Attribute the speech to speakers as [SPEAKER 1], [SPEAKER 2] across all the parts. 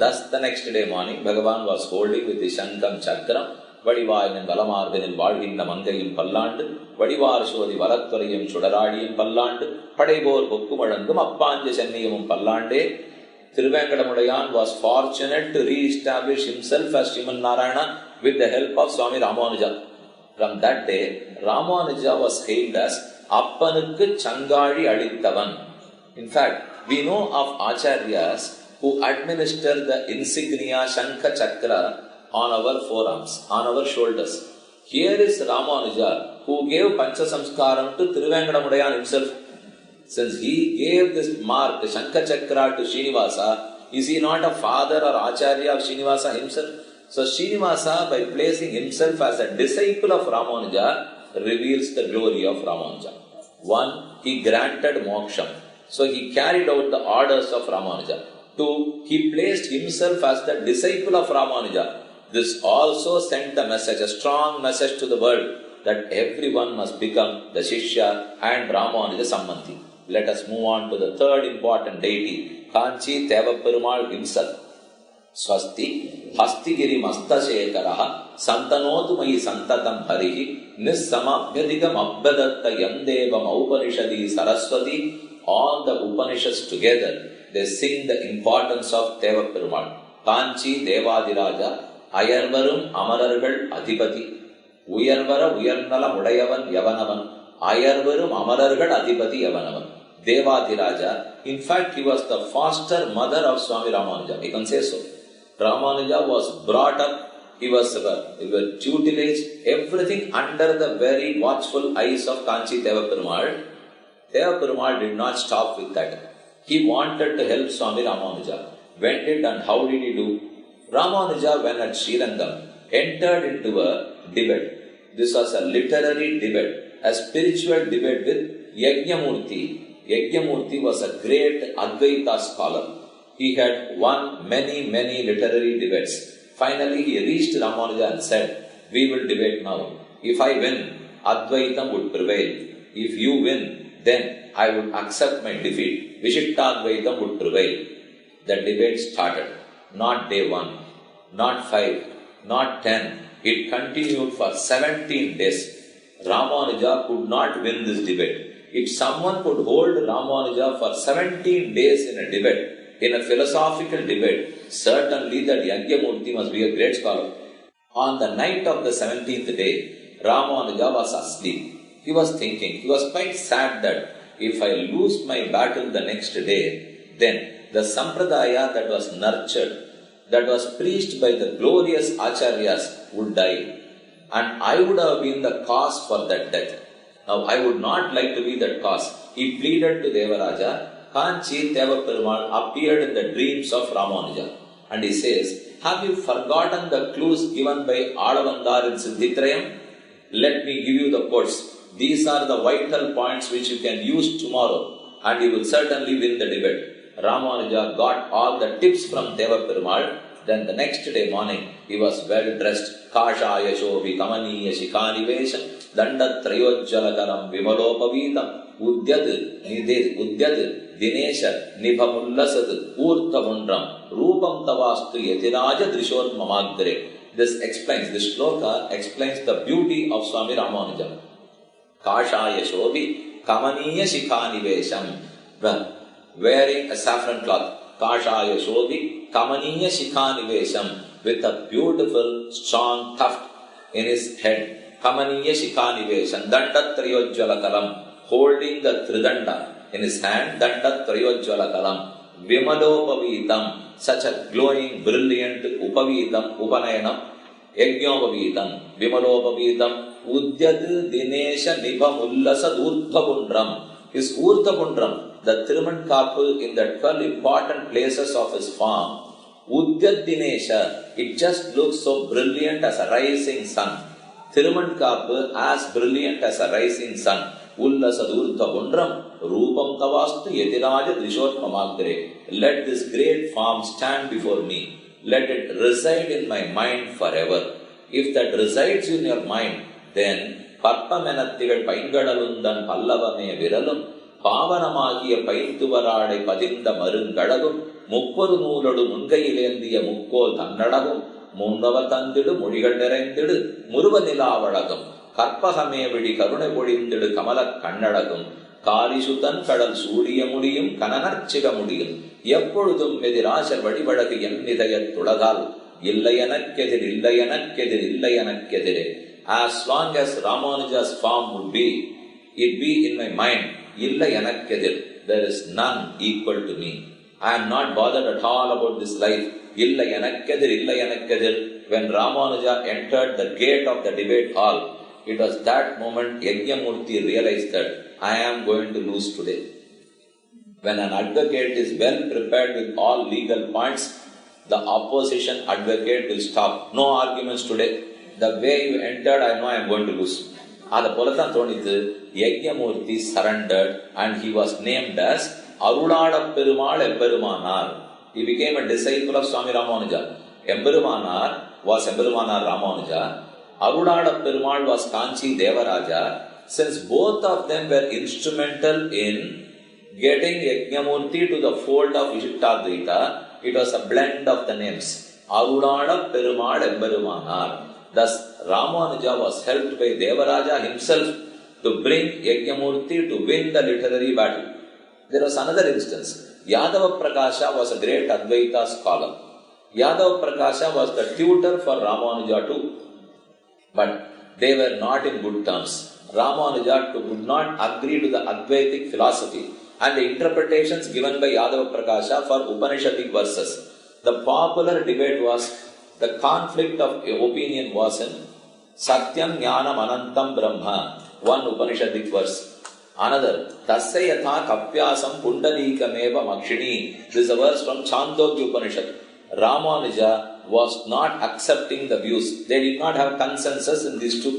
[SPEAKER 1] thus the next day morning, Bhagavan was holding with the Shankam Chakram, Vadivayan Valamarthin Valhinda Mangayim Palland, Vadivar Shodi Valatvarayam Sudaradiam Palland, Padebor Bukkumadangum, Appanja Chenniyam Pallande. Thiruvenkadamudayan was fortunate to re-establish himself as Sriman Narayana with the help of Swami Ramanuja. From that day, Ramanuja was hailed as Appanukku Changadi Adittavan. In fact, we know of acharyas who administer the insignia Shankha Chakra on our forearms, on our shoulders. Here is Ramanuja who gave Pancha Samskaram to Thiruvenkadamudayan himself. Since he gave this mark, the Shankha Chakra, to Srinivasa, is he not a father or acharya of Srinivasa himself? So Srinivasa, by placing himself as a disciple of Ramanuja, reveals the glory of Ramanuja. One, he granted moksha. So he carried out the orders of Ramanuja. Two, he placed himself as the disciple of Ramanuja. This also sent a message, a strong message to the world, that everyone must become the Shishya and Ramanuja Sammanti. Let us move on to the third important deity, Kanchi Tevaperumal himself. Swasti, Hastigiri Mastashekaraha, Santanotu Mai Santatam Harihi, Nissamabhyadigam Abhadatta Yandevam Upanishadi Saraswati. All the Upanishads together, they sing the importance of Tevaperumal. Kanchi Devadiraja, Ayarvarum Amarargal Adhipati, Uyarvara Uyarnala Mudayavan Yavanavan, Ayarvarum Amarargal Adhipati Yavanavan. Devadiraja, in fact, he was the foster mother of Swami Ramanuja. You can say so. Ramanuja was brought up, he was tutelage, everything under the very watchful eyes of Kanchi Tevaperumal. Tevaperumal did not stop with that. He wanted to help Swami Ramanuja. Went it, and how did he do? Ramanuja, when at Srirangam, entered into a debate. This was a literary debate, a spiritual debate with Yajnamurti. Yajnamurti was a great Advaita scholar. He had won many literary debates. Finally, he reached Ramanuja and said, "We will debate now. If I win, Advaitam would prevail. If you win, then I would accept my defeat. Vishittadvaitam would prevail." The debate started. Not day 1, not 5, not 10. It continued for 17 days. Ramanuja could not win this debate. If someone could hold Ramanuja for 17 days in a debate, in a philosophical debate, certainly that Yajnamurti must be a great scholar. On the night of the 17th day, Ramanuja was asleep. He was thinking, he was quite sad that if I lose my battle the next day, then the sampradaya that was nurtured, that was preached by the glorious acharyas would die. And I would have been the cause for that death. Now, I would not like to be that cause. He pleaded to Devaraja. Kanchi Tevaperumal appeared in the dreams of Ramanuja. And he says, "Have you forgotten the clues given by Alavandar in Siddhitrayam? Let me give you the quotes. These are the vital points which you can use tomorrow, and you will certainly win the debate." Ramanuja got all the tips from Tevaperumal. Then the next day morning, he was well dressed. Kashaya Shobhi Kamaniya Shikanivesha Dandatrayojjalakaram Vimalopavitam Udyad Dinesha Nibhamullasad Urthavundram Rupam Tavastu Yatiraja Drishot Mamagre. This shloka explains the beauty of Swami Ramanuja. Kashaya Shobhi Kamaniya Shikanivesham, wearing a saffron cloth. Kashaya Shobhi Kamaniya Shikanivesham, with a beautiful strong tuft in his head. Kamaniya Shikanivesham, Dandatrayojjalakalam, holding the Tridanda in his hand. Dandatrayojjalakalam, Vimalopavitam, such a glowing, brilliant Upavitam, Upanayanam, Yajnopavitam, Vimalopavitam, Udyad Dinesha Nibhamullasa Urthavundram. His Urthavundram, the Thirumankapu in the 12 important places of his farm, Udyad Dinesha, it just looks so brilliant as a rising sun. Thirumankapu as brilliant as a rising sun. Ullasadurthavundram, Rupam Tavastu Yatiraja Drishot Mamagre. Let this great farm stand before me. Let it reside in my mind forever. If that resides in your mind, then Parpamenattigal Paingadalundan Pallavame Viralum, பாவனமாகிய பைந்துவராடை பதிந்த மருங்கழகும் முப்பொரு நூலொடு முன்கையிலேந்திய முக்கோல் தன்னடகும் முன்னவர் தந்திடு மொழிகள் நிறைந்திடு முருவ நிலாவழகும் கற்பகமே விழி கருணை பொழிந்திடு கமலக் கண்ணழகும் காரிசுத்தன் கடல் சூடிய முடியும் கனநற்சிக முடியும் எப்பொழுதும் எதிராசர் வழிவழகு என் நிதயத் துளதால் இல்லையனக்கெதிர் இல்லையனக்கெதிர் இல்லையனக்கெதிரே. As long as Ramanuja's form would be, it be in my mind, இல்லையனக்கெதிர், there is none equal to me. I am not bothered at all about this life. இல்லையனக்கெதிர் இல்லையனக்கெதிர். When Ramanuja entered the gate of the debate hall, it was that moment Yagyamurti realized that I am going to lose today. When an advocate is well prepared with all legal points, the opposition advocate will stop. No arguments today. The way you entered, I know I am going to lose. Ada polathan thonithu, Yagyamurti surrendered and he was named as Arulada Perumal Emperumanar. He became a disciple of Swami Ramanuja. Emperumanar was Emperumanar Ramanuja. Arulada Perumal was Kanchi Devaraja. Since both of them were instrumental in getting Yagyamurti to the fold of Vishittadvaita, it was a blend of the names. Arulada Perumal Emperumanar. Thus, Ramanuja was helped by Devaraja himself to bring Yagyamurti to win the literary battle. There was another instance. Yadava Prakasha was a great Advaita scholar. Yadava Prakasha was the tutor for Ramanuja too. But they were not in good terms. Ramanuja could not agree to the Advaitic philosophy and the interpretations given by Yadava Prakasha for Upanishadic verses. The popular debate was, the conflict of opinion was in Satyam Jnanam Anantam Brahma, one Upanishadic verse. Another, Tasya Yatha Kapyasam Pundalikameva Makshini. This is a verse from Chandogya Upanishad. Ramanuja was not accepting the views. They did not have consensus in these two.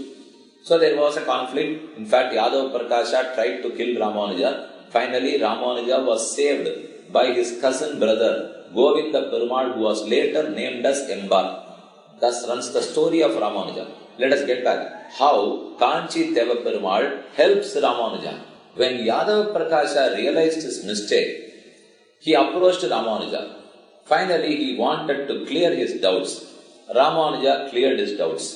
[SPEAKER 1] So there was a conflict. In fact, Yadava Prakasha tried to kill Ramanuja. Finally, Ramanuja was saved by his cousin brother, Govinda Perumal, who was later named as Embar. Thus runs the story of Ramanuja. Let us get back. How Kanchi Deva Perumal helps Ramanuja. When Yadava Prakasha realized his mistake, he approached Ramanuja. Finally, he wanted to clear his doubts. Ramanuja cleared his doubts.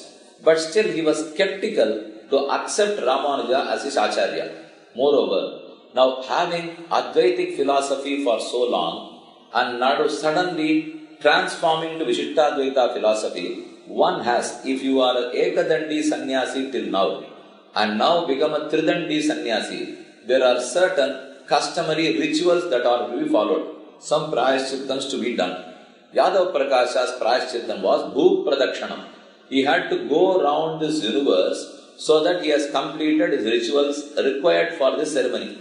[SPEAKER 1] But still he was skeptical to accept Ramanuja as his Acharya. Moreover, now having Advaitic philosophy for so long and now suddenly transforming to Vishittadvaita philosophy, one has, if you are an Ekadandi sannyasi till now and now become a Tridandi sannyasi, there are certain customary rituals that are to be followed. Some prayaschittams to be done. Yadava Prakasha's prayaschitam was Bhuk Pradakshanam. He had to go around this universe so that he has completed his rituals required for this ceremony.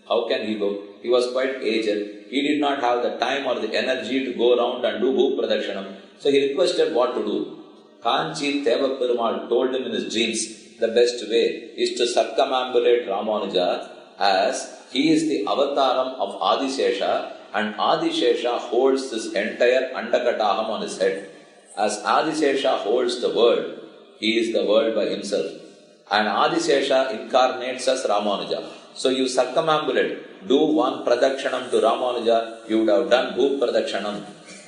[SPEAKER 1] How can he go? He was quite aged. He did not have the time or the energy to go around and do Bhuk Pradakshanam. So he requested what to do. Kanchi Deva Perumal told him in his dreams, the best way is to circumambulate Ramanuja as he is the avataram of Adishesha and Adishesha holds this entire Andakataham on his head. As Adishesha holds the world, he is the world by himself. And Adishesha incarnates as Ramanuja. So you circumambulate, do one Pradakshanam to Ramanuja, you would have done Bhuk Pradakshanam.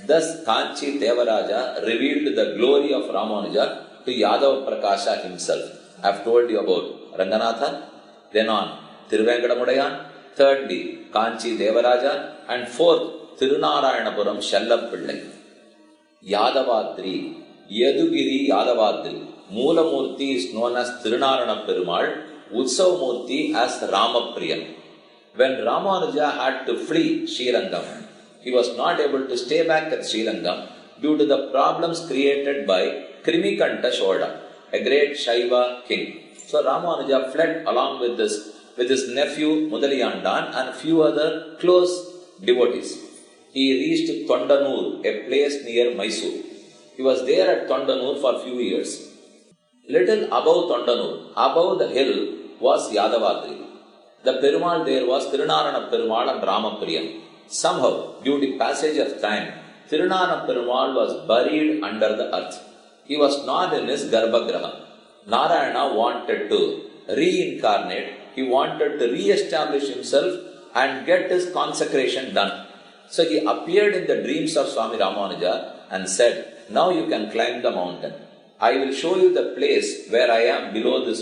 [SPEAKER 1] Thus Kanchi Devaraja revealed the glory of Ramanuja to Yadava Prakasha himself. I have told you about Ranganatha, then on Thiruvenkadamudayan, thirdly Kanchi Devaraja, and fourth Tirunarayanapuram Shallapillai. Yadavadri, Yadugiri Yadavadri. Moolamurti is known as Tirunarayana Perumal, Utsavamurti as Ramapriya. When Ramanuja had to flee Srirangam, he was not able to stay back at Srirangam due to the problems created by Krimikanta Shoda, a great Shaiva king. So Ramanuja fled along with his nephew Mudaliyandan and few other close devotees. He reached Tondanur, a place near Mysore. He was there at Tondanur for few years. Little above Tondanur, above the hill, was Yadavadri. The Perumal there was Tirunarayana Perumal and Ramapriya. Somehow, due to passage of time, Tirunarayana Perumal was buried under the earth. He was not in his Garbhagraha. Narayana wanted to reincarnate he wanted to re-establish himself and get his consecration done. So he appeared in the dreams of Swami Ramanuja and said, now you can climb the mountain. I will show you the place where I am below the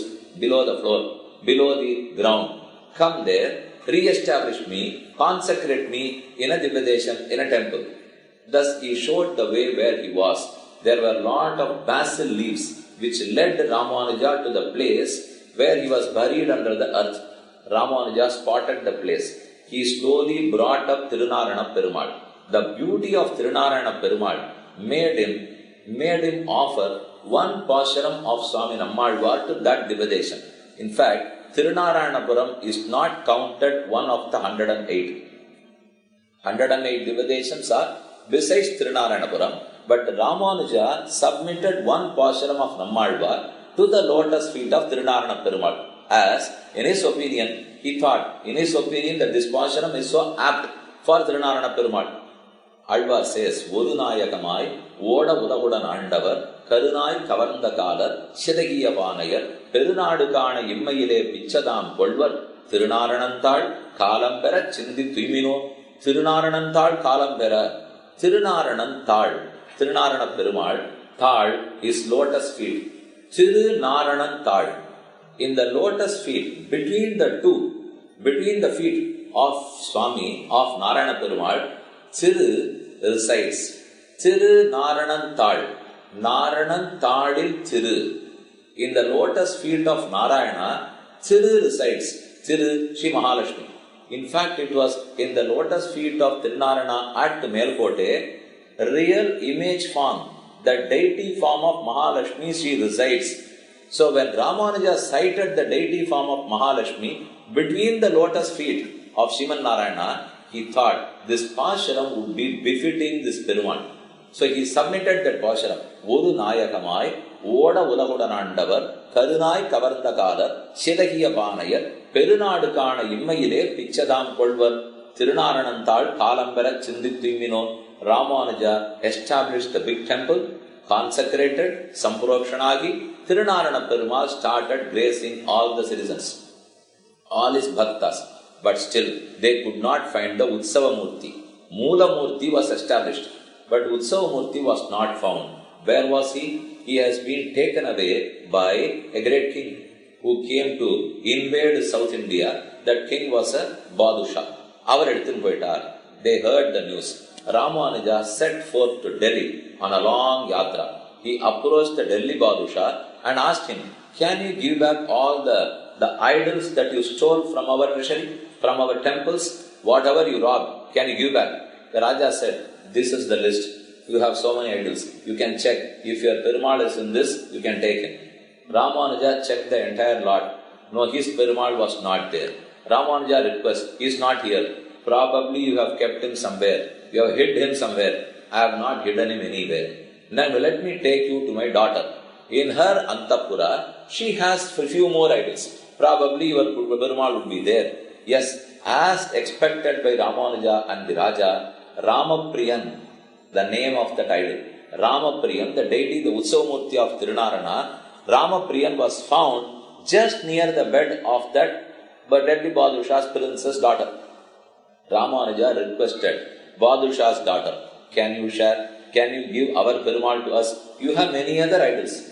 [SPEAKER 1] floor, below the ground. Come there, re-establish me, consecrate me in a Divyadesham, in a temple. Thus he showed the way where he was. There were a lot of basil leaves which led Ramanuja to the place where he was buried under the earth. Ramanuja spotted the place. He slowly brought up Tirunarana Perumal. The beauty of Tirunarana Perumal made him offer one pasharam of Swami Nammalvar to that Divyadesham. In fact, Tirunaranapuram is not counted one of the 108. 108 Divyadeshams are besides Tirunaranapuram, but Ramanuja submitted one pasharam of Nammalvar to the lotus feet of Tirunarana Perumal. As, in his opinion, that this pasharam is so apt for Tirunarana Perumal. Alvar says, Vorunayakamai, Voda Udahudan Andavar, Karunai Kavaranda Kalar, Shetagiya Vanayar, Perunadukana Immayile Pichadam Kolvar, Tirunaranantal, Kalambera, Chindi Tuimino, Tirunaranantal, Kalambera, Tirunaranantal, Tirunarana Perumal, Tal is lotus feet. Tirunaranantal. In the lotus feet, between the feet of Swami, of Narayana Perumal, Thiru resides. Thiru Naranantal. Naranantalil Thiru. In the lotus feet of Narayana, Thiru resides. Thiru Sri Mahalakshmi. In fact, it was in the lotus feet of Tirunarana at Melkote, real image form, the deity form of Mahalakshmi, she resides. So when Ramanuja cited the deity form of Mahalakshmi between the lotus feet of Sriman Narayana, he thought this pasharam would be befitting this Perumal. So he submitted that pasharam. Vodu Nayakamai, Voda Udahudanandavar, Karunai Kavarandakalar, Shetagiya Vanayar, Perunadukana Immayile, Pichadam Kolvar, Tirunaranantal, Kalambera, Chindittimino. Ramanuja established the big temple, consecrated, Sampurokshanagi, Tirunarana Perumal started gracing all the citizens, all his bhaktas. But still, they could not find the Utsava Murti. Moola Murti was established, but Utsava Murti was not found. Where was he? He has been taken away by a great king who came to invade South India. That king was a Badusha. Our Edithin Poitar. They heard the news. Ramanuja set forth to Delhi on a long yatra. He approached the Delhi Badusha and asked him, can you give back all the idols that you stole from our treasury, from our temples, whatever you robbed, can you give back? The Raja said, this is the list. You have so many idols. You can check. If your Perumal is in this, you can take it. Ramanuja checked the entire lot. No, his Perumal was not there. Ramanuja requests, he is not here. Probably you have kept him somewhere. You have hid him somewhere. I have not hidden him anywhere. Now let me take you to my daughter. In her Antapura, she has a few more idols. Probably your Perumal would be there. Yes, as expected by Ramanuja and the Raja, Ramapriyan, the name of that idol. Ramapriyan, the deity, the Utsavamurti of Tirunarana, Ramapriyan was found just near the bed of that Delhi Badusha's princess daughter. Ramanuja requested, Badusha's daughter, can you share? Can you give our Perumal to us? You have many other idols.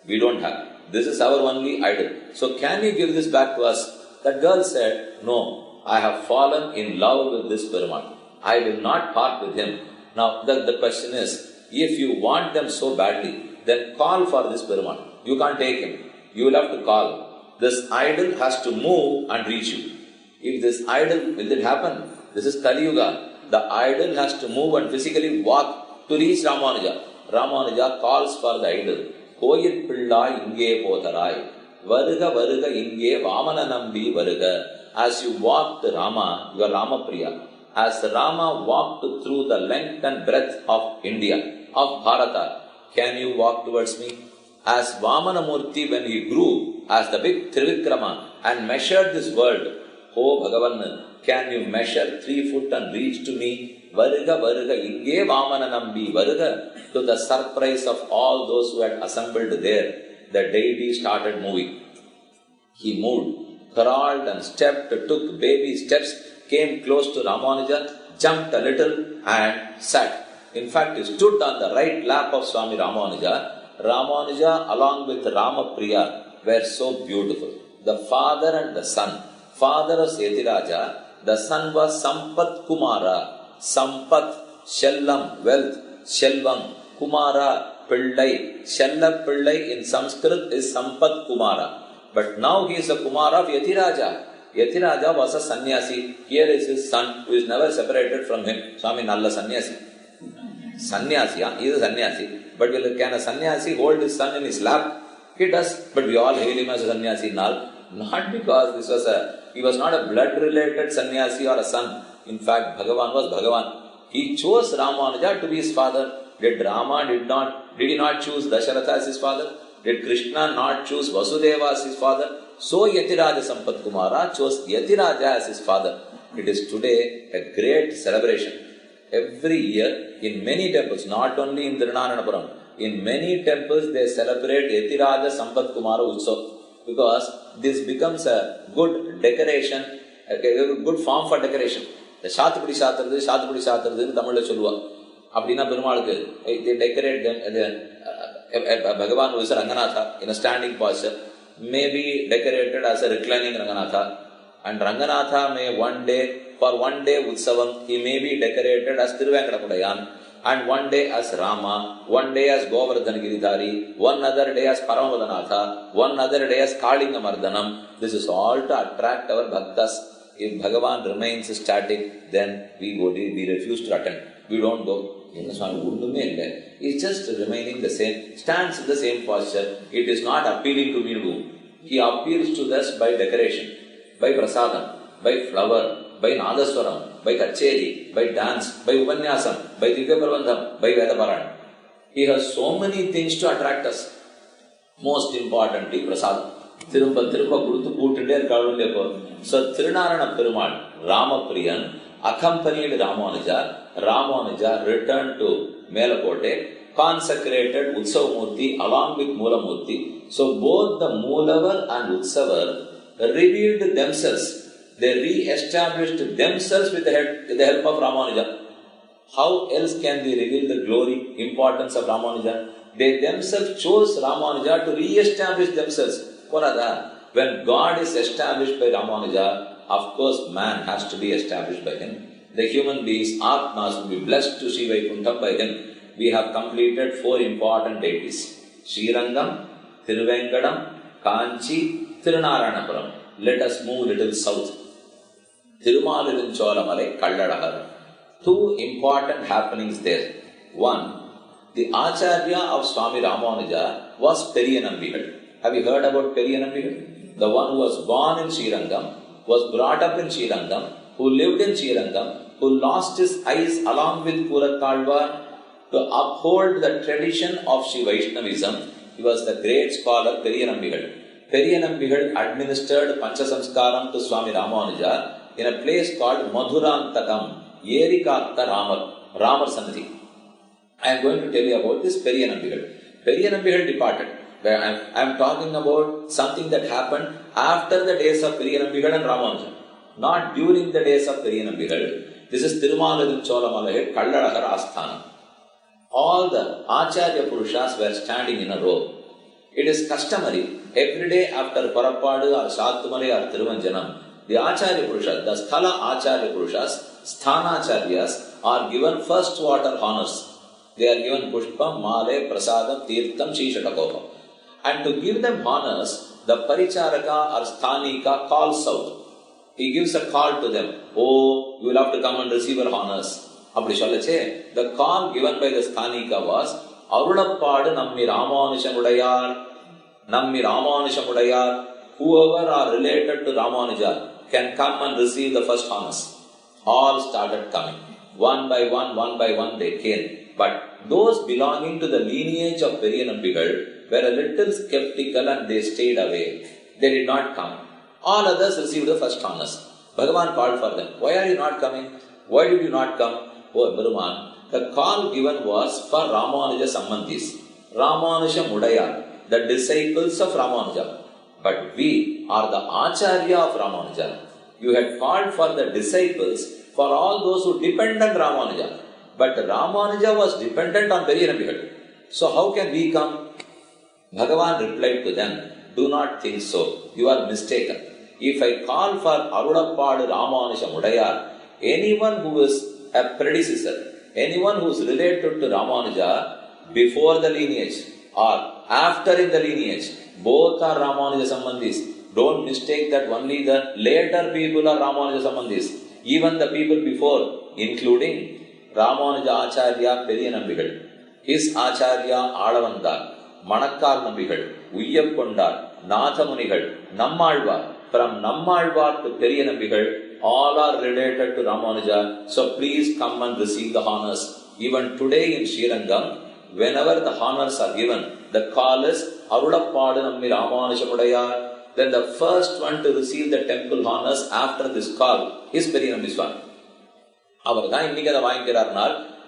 [SPEAKER 1] We don't have. This is our only idol. So can you give this back to us? That girl said, no, I have fallen in love with this Perumal. I will not part with him. Now the question is, if you want them so badly, then call for this Perumal. You can't take him. You will have to call. This idol has to move and reach you. If this idol, will it happen? This is Kali Yuga. The idol has to move and physically walk to reach Ramanuja. Ramanuja calls for the idol. Koyit Pilla Inge Potharai. Varuga Varuga Inge Vamana Nambi Varuga. As you walk to Rama, you are Ramapriya. As Rama walked through the length and breadth of India, of Bharata, can you walk towards me? As Vamanamurti, when he grew as the big Trivikrama and measured this world, oh Bhagavan, can you measure 3 foot and reach to me? Varuga Varuga Inge Vamananambi Varuga. To the surprise of all those who had assembled there, the deity started moving. He moved, crawled and stepped, took baby steps, came close to Ramanuja, jumped a little and sat. In fact, he stood on the right lap of Swami Ramanuja. Ramanuja along with Ramapriya were so beautiful. The father and the son. Father was Yetiraja, the son was Sampat Kumara. Sampat, Shellam, wealth, Shelvam, Kumara, Pillai. Shella Pillai in Sanskrit is Sampat Kumara. But now he is a Kumara of Yetiraja. Yetiraja was a sannyasi. Here is his son who is never separated from him. Swami Nalla sannyasi. Sannyasi, he is a sannyasi. But can a sannyasi hold his son in his lap? He does. But we all hail him as a sannyasi now. Not because he was not a blood related sannyasi or a son. In fact, Bhagavan was Bhagavan. He chose Ramanuja to be his father. Did he not choose Dasharatha as his father? Did Krishna not choose Vasudeva as his father? So Yetiraja Sampat Kumara chose Yetiraja as his father. It is today a great celebration. Every year in many temples, not only in Tirunananapuram, in many temples they celebrate Yetiraja Sampat Kumara Utsav, because this becomes a good decoration, a good form for decoration. The Shatapudi Sathradhu in Tamil Cholua. Abdina Perumalku, they decorate them. Bhagavan who is a Ranganatha in a standing posture may be decorated as a reclining Ranganatha, and Ranganatha may for one day Utsavam, he may be decorated as Thiruvenkadapudayan, and one day as Rama, one day as Govardhan Giridhari, one other day as Paramadanatha, one other day as Kalingamardhanam. This is all to attract our bhaktas. If Bhagavan remains static, then we refuse to attend. We don't go. He is just remaining the same, stands in the same posture. It is not appealing to me. He appeals to us by decoration, by prasadam, by flower, by nadaswaram, by kacheri, by dance, by upanyasam, by divya prabandham, by vedaparan. He has so many things to attract us. Most importantly, prasadam. Tirumba kuduthu poottunde irukkalu. So Tirunarana Perumal, Ramapriyan, accompanied Ramanuja returned to Melakote, consecrated Utsavamurti along with Moolamurti. So both the Moolavar and Utsavar revealed themselves. They re-established themselves with the help of Ramanuja. How else can they reveal the glory, importance of Ramanuja? They themselves chose Ramanuja to re-establish themselves. When God is established by Ramanuja, of course man has to be established by him. The human beings, Atmas, will be blessed to see Vaikuntham by him. We have completed 4 important deities: Srirangam, Thiruvenkadam, Kanchi, Tirunaranapuram. Let us move little south. Thirumaliruncholamalai, Kalladahar. 2 important happenings there. 1. The Acharya of Swami Ramanuja was Periyanambigal. Have you heard about Periyanambigal? The one who was born in Srirangam, was brought up in Srirangam, who lived in Srirangam, who lost his eyes along with Purakalvar to uphold the tradition of Sri Vaishnavism. He was the great scholar Periyanambigal. Periyanambigal administered Panchasamskaram to Swami Ramanuja in a place called Madhurantakam, Yerikatta Ramar Sannidhi. I am going to tell you about this Periyanambigal. Periyanambigal departed. I am talking about something that happened after the days of Periyanambigal and Ramanuja, not during the days of Periyanambigal. This is Tirumaliruncholamalai, Kalladahar Asthanam. All the Acharya Purushas were standing in a row. It is customary every day after Parapadu or Sattumale or Tiruvanjanam, the Acharya Purushas, the Sthala Acharya Purushas, Sthanacharyas are given first water honors. They are given Pushpam, Male, Prasadam, Tirtham, Shishatakopam. And to give them honors, the Paricharaka or Sthanika calls out. He gives a call to them. Oh, you will have to come and receive your honors. The call given by the Sthanika was, Arulappadu Nammi Ramanujamudaiyar. Whoever are related to Ramanuja can come and receive the first honors. All started coming. One by one they came. But those belonging to the lineage of Periyanambigal were a little skeptical and they stayed away. They did not come. All others received the first honors. Bhagavan called for them. Why are you not coming? Why did you not come? Oh, Bhagavan, the call given was for Ramanuja Sambandhis. Ramanuja Mudayar, the disciples of Ramanuja. But we are the Acharya of Ramanuja. You had called for the disciples, for all those who depend on Ramanuja. But Ramanuja was dependent on Periyanambigal. So how can we come? Bhagavan replied to them, do not think so. You are mistaken. If I call for Arulappadu Ramanuja Mudayar, anyone who is a predecessor, anyone who is related to Ramanuja before the lineage or after in the lineage, both are Ramanuja Sambandhis. Don't mistake that only the later people are Ramanuja Sambandhis. Even the people before, including Ramanuja Acharya Periyanambigal, his Acharya Alavandar, Manakkal Nambigal, Uyyapkondar, Nathamunigal, Nammalvar, from Nammalvar to Periyanambigal, all are related to Ramanuja. So please come and receive the honors. Even today in Srirangam, whenever the honors are given, the call is Arulappadu Nammi Ramanuja Mudayar. Then the first one to receive the temple honors after this call is Periyanambi Swami.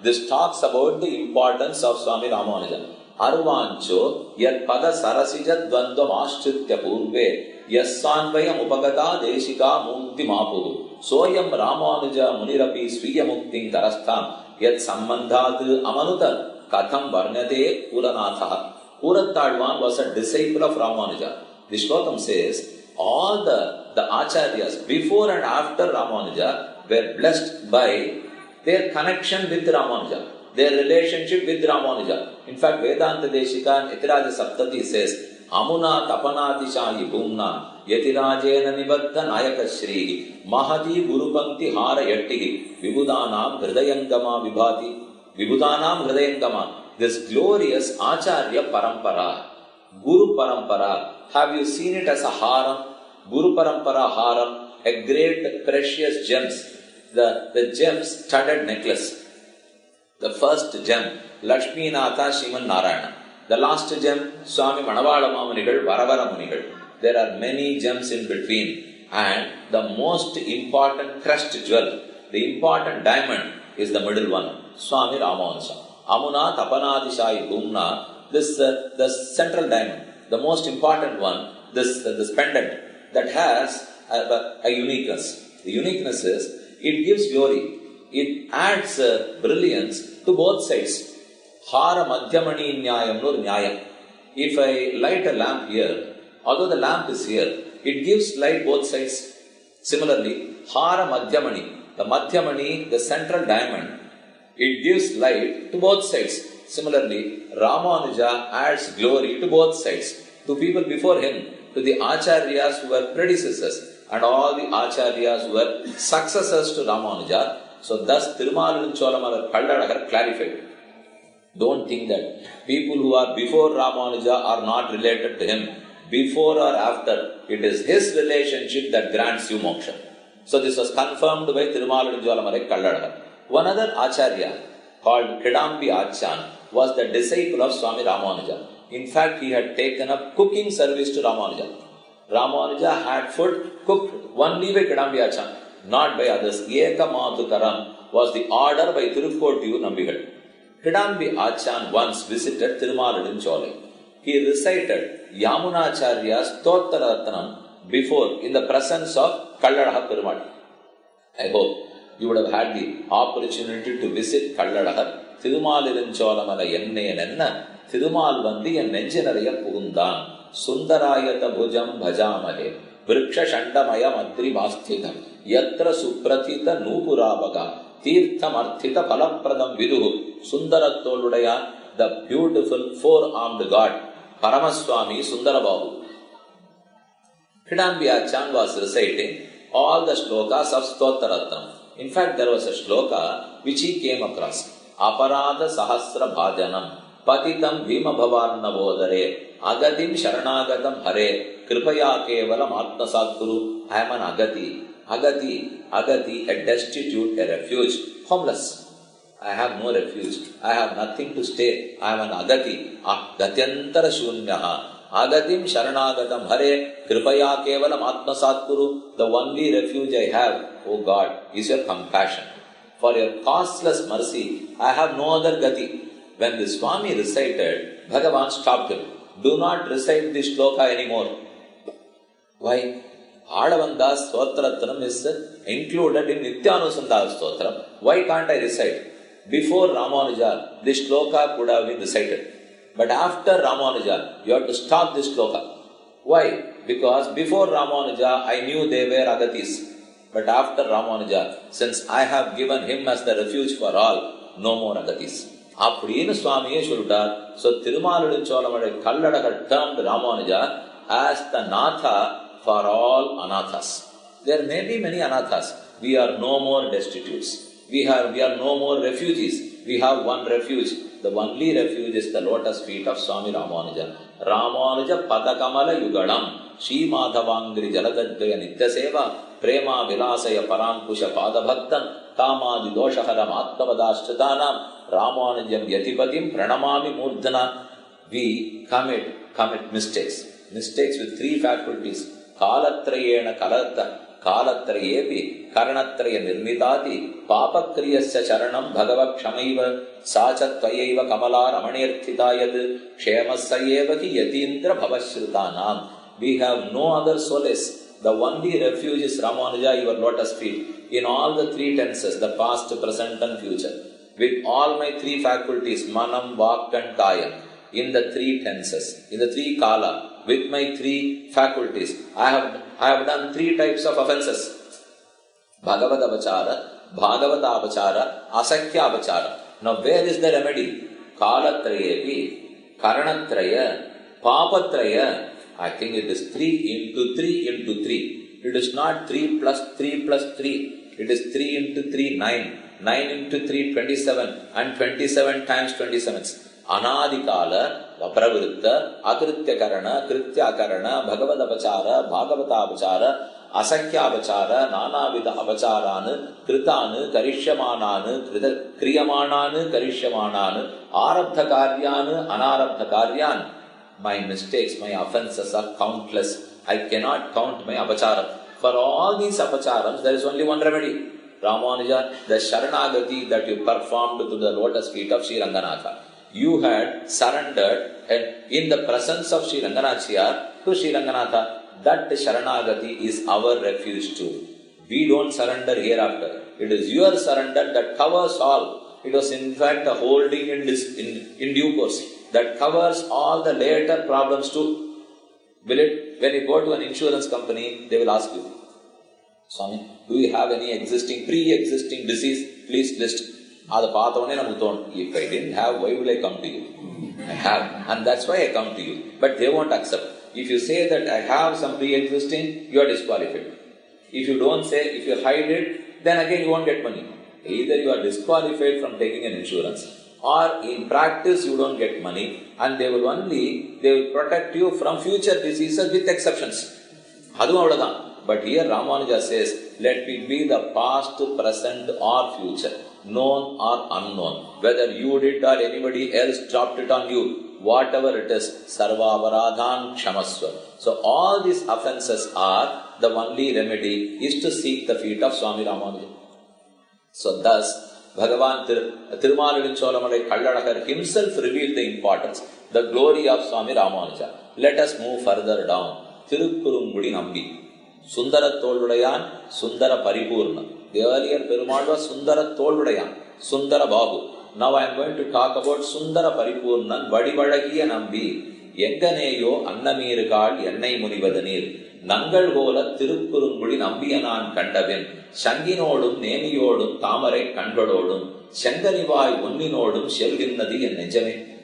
[SPEAKER 1] This talks about the importance of Swami Ramanuja. Arvancho yat pada sarasija dvandvam ashritya purve yassanvayam upagata deshika mukti mapudu soyam Ramanuja munirapi sviya mukting tarastham yat sambandhat amanuta katham varnate Puranatha. Purattalvan was a disciple of Ramanuja. The Shlotam says, all the Acharyas before and after Ramanuja were blessed by their connection with Ramanuja, their relationship with Ramanuja. In fact, Vedanta Deshika and Yatiraja Saptati says, Amuna tapanati shahi bhumna yatirajena nibaddha nayaka shrihi mahati gurupankti hara yattihi vibhudanam hridayangama vibhati vibhudanam hridayangama. This glorious Acharya Parampara, Guru Parampara, have you seen it as a haram? Guru Parampara haram, a great precious gems. The gems studded necklace. The first gem, Lakshmi Natha Shiman Narayana. The last gem, Swami Manavala Munigal, Varavara Munigal. There are many gems in between. And the most important crushed jewel, the important diamond is the middle one, Swami Ramanuja. Amuna Tapanadishai Bhumna, this the central diamond, the most important one, this pendant that has a uniqueness. The uniqueness is, it gives glory. It adds brilliance to both sides. Hara Madhyamani Nyayam Nur Nyayam. If I light a lamp here, although the lamp is here, it gives light both sides. Similarly, Hara Madhyamani, the Madhyamani, the central diamond, it gives light to both sides. Similarly, Ramanuja adds glory to both sides. To people before him, to the Acharyas who were predecessors, and all the Acharyas who were successors to Ramanuja. So thus Tirumalu Cholamala Kalladakar clarified. Don't think that people who are before Ramanuja are not related to him. Before or after, it is his relationship that grants you moksha. So this was confirmed by Tirumalu Cholamala Kalladakar. One other Acharya called Kedambi Achan was the disciple of Swami Ramanuja. In fact, he had taken up cooking service to Ramanuja. Ramanuja had food cooked only by Kedambi Achan, not by others. Eka Madhukaram was the order by Tirukkotiyu Nambigal. Kedambi Achan once visited Tirumaladin Cholai. He recited Yamunacharya's Stottararatnam before, in the presence of Kalladaha Perumal. I hope you would have had the opportunity to visit Kalladaha. Tirumaladin Cholamala Yenne Nenna. Thirumal Vandi and Nenjanaraya Pugundan, Sundarayata Bhujam Bhajamahe, Vriksha Shandamaya Madri Masthita, Yatra Supratita Nupurabaga, Tirthamarthita Palapradam Viduhu, Sundaratoludaya, the beautiful four-armed god, Paramaswami Sundarabahu. Kedambi Achan was reciting all the shlokas of Stottararatnam. In fact, there was a shloka which he came across. Aparada Sahasra Bhajanam. Patitam Bhima Bhavarnavodare Agatim Sharanagatam Hare Kripaya Kevalam Atma Sadguru. I am an Agati, a destitute, a refuge, homeless. I have no refuge. I have nothing to stay. I am an Agati, Gatyantara Shunyaha. Agatim Sharanagatam Hare Kripaya Kevalam Atma Sadguru. The only refuge I have, O God, is your compassion. For your costless mercy, I have no other Gati. When the Swami recited, Bhagavan stopped him. Do not recite this shloka anymore. Why? Adavanda Stotratram is included in Nityanusandha Stotram. Why can't I recite? Before Ramanuja, this shloka could have been recited. But after Ramanuja, you have to stop this shloka. Why? Because before Ramanuja, I knew they were Agatis. But after Ramanuja, since I have given him as the refuge for all, no more Agatis. அப்படின்னு சுவாமியே சொல்லிட்டார். So திருமாலிருஞ்சோழமலை Kallazhagar termed Ramanuja as the Natha for all anathas. There may be many anathas. We are no more destitutes. We are no more refugees. We have one refuge. The only refuge is the lotus feet of Swami Ramanuja. Ramanuja Padakamala Yugalam Shri Madhavangri Jaladadgaya Nityaseva Prema Vilasaya Parankusha Padabhaktam Tamadi Doshaharam Atmavadashtadanam Ramanujam Yatipatim Pranamami Murdhana. We commit mistakes. Mistakes with three faculties. Kalatrayena Kalartha Kalatrayepi Karanatraya Nirmitati Papakriyasya Charanam Bhagava Kshamaiva Sachatvayeva Kamala Ramanirthitayad Kshemasayevaki Yatindra Bhavashrutanam. We have no other solace. The only refuge is Ramanuja, your lotus feet. In all the three tenses, the past, present and future. With all my three faculties, Manam, Vak and Kayam. In the three tenses, in the three kala, with my three faculties, I have done three types of offenses. Bhagavadavachara, Bhagavadavachara, Asakyavachara. Now where is the remedy? Kalatrayevi, Karanatraya, Papatraya. I think it is 3 into 3 into 3. It is not 3 plus 3 plus 3. It is 3 into 3, 9. 9 into 3, 27. And 27 times 27. Anadikala, Vapravritta, Akrityakarana, Krityakarana, Bhagavadavachara, Bhagavadavachara, Asakyavachara, Nanavida Avacharana, Kritana, Karishamanana, Kriyamanana, Karishamanana, Arabdhakaryana, Anarabdhakaryan. My mistakes, my offenses are countless. I cannot count my apacharam. For all these apacharams, there is only one remedy. Ramanuja, the Sharanagati that you performed to the lotus feet of Sri Ranganatha. You had surrendered in the presence of Sri Ranganachiyar to Sri Ranganatha. That Sharanagati is our refuge too. We don't surrender hereafter. It is your surrender that covers all. It was in fact a holding in due course. That covers all the later problems too. Will it? When you go to an insurance company, they will ask you, Swami, do you have any pre-existing disease? Please list. If I didn't have, why will I come to you? I have, and that's why I come to you. But they won't accept. If you say that I have some pre-existing, you are disqualified. If you don't say, if you hide it, then again you won't get money. Either you are disqualified from taking an insurance, or in practice you don't get money, and they will protect you from future diseases with exceptions. But here Ramanuja says, let me be the past, present or future, known or unknown, whether you did or anybody else dropped it on you, whatever it is, sarva aparadhan kshamasva. So all these offenses are, the only remedy is to seek the feet of Swami Ramanuja. So thus, Bhagavan Thirumalilincolamalai Kalladakar himself revealed the importance, the glory of Swami Ramanuja. Let us move further down. Thirukkurungudi Nambi. Sundara Tolvudayan, Sundara Paripurna. The earlier Perumal was Sundara Tolvudayan, Sundara Bahu. Now I am going to talk about Sundara Paripurnan, Vadivadagiya Nambi. Yenganeyo Annamirikal Yennai Munivadanir. Nangal Gola Thirukkurungudi Nambiyanan Kandavin. Shanginodum, Nemiyodum, Tamare Kandadodum. Shanganivai Unninodum, Shelginnadi and Nejame.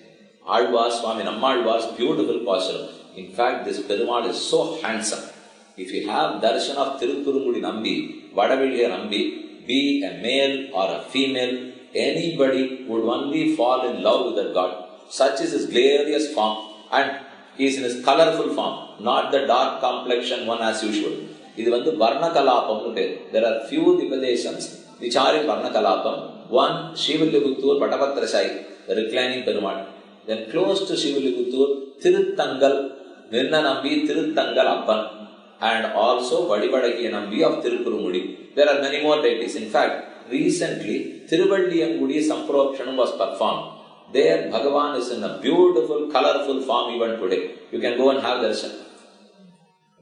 [SPEAKER 1] Alvas, Swami Nammalvas, beautiful posture. In fact, this Perumal is so handsome. If you have darshan of Thirukkurungudi Nambi, Vadavilya Nambi, be a male or a female, anybody would only fall in love with that God. Such is his glorious form, and he is in his colorful form, not the dark complexion one as usual. This is Varnakalapam. There are few Dipadeshams which are in Varnakalapam. One, Shivalibuttur Patapatrashai, the reclining Perumal. Then close to Shivalibuttur, Tiruttangal, Nirna Nambi, Tiruttangal Appan. And also Vadivadagiya Nambi of Thirukkurungudi. There are many more deities. In fact, recently, Thiruvalliyangudi Samprokshanam was performed. There, Bhagavan is in a beautiful, colorful form even today. You can go and have darshan.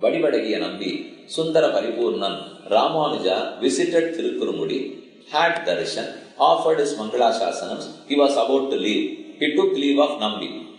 [SPEAKER 1] Vadivadagiya Nambi, Sundara Paripurnan, Ramanuja visited Tirukkurumudi, had darshan, offered his Mangala Shasanams. He was about to leave. He took leave of Nambi.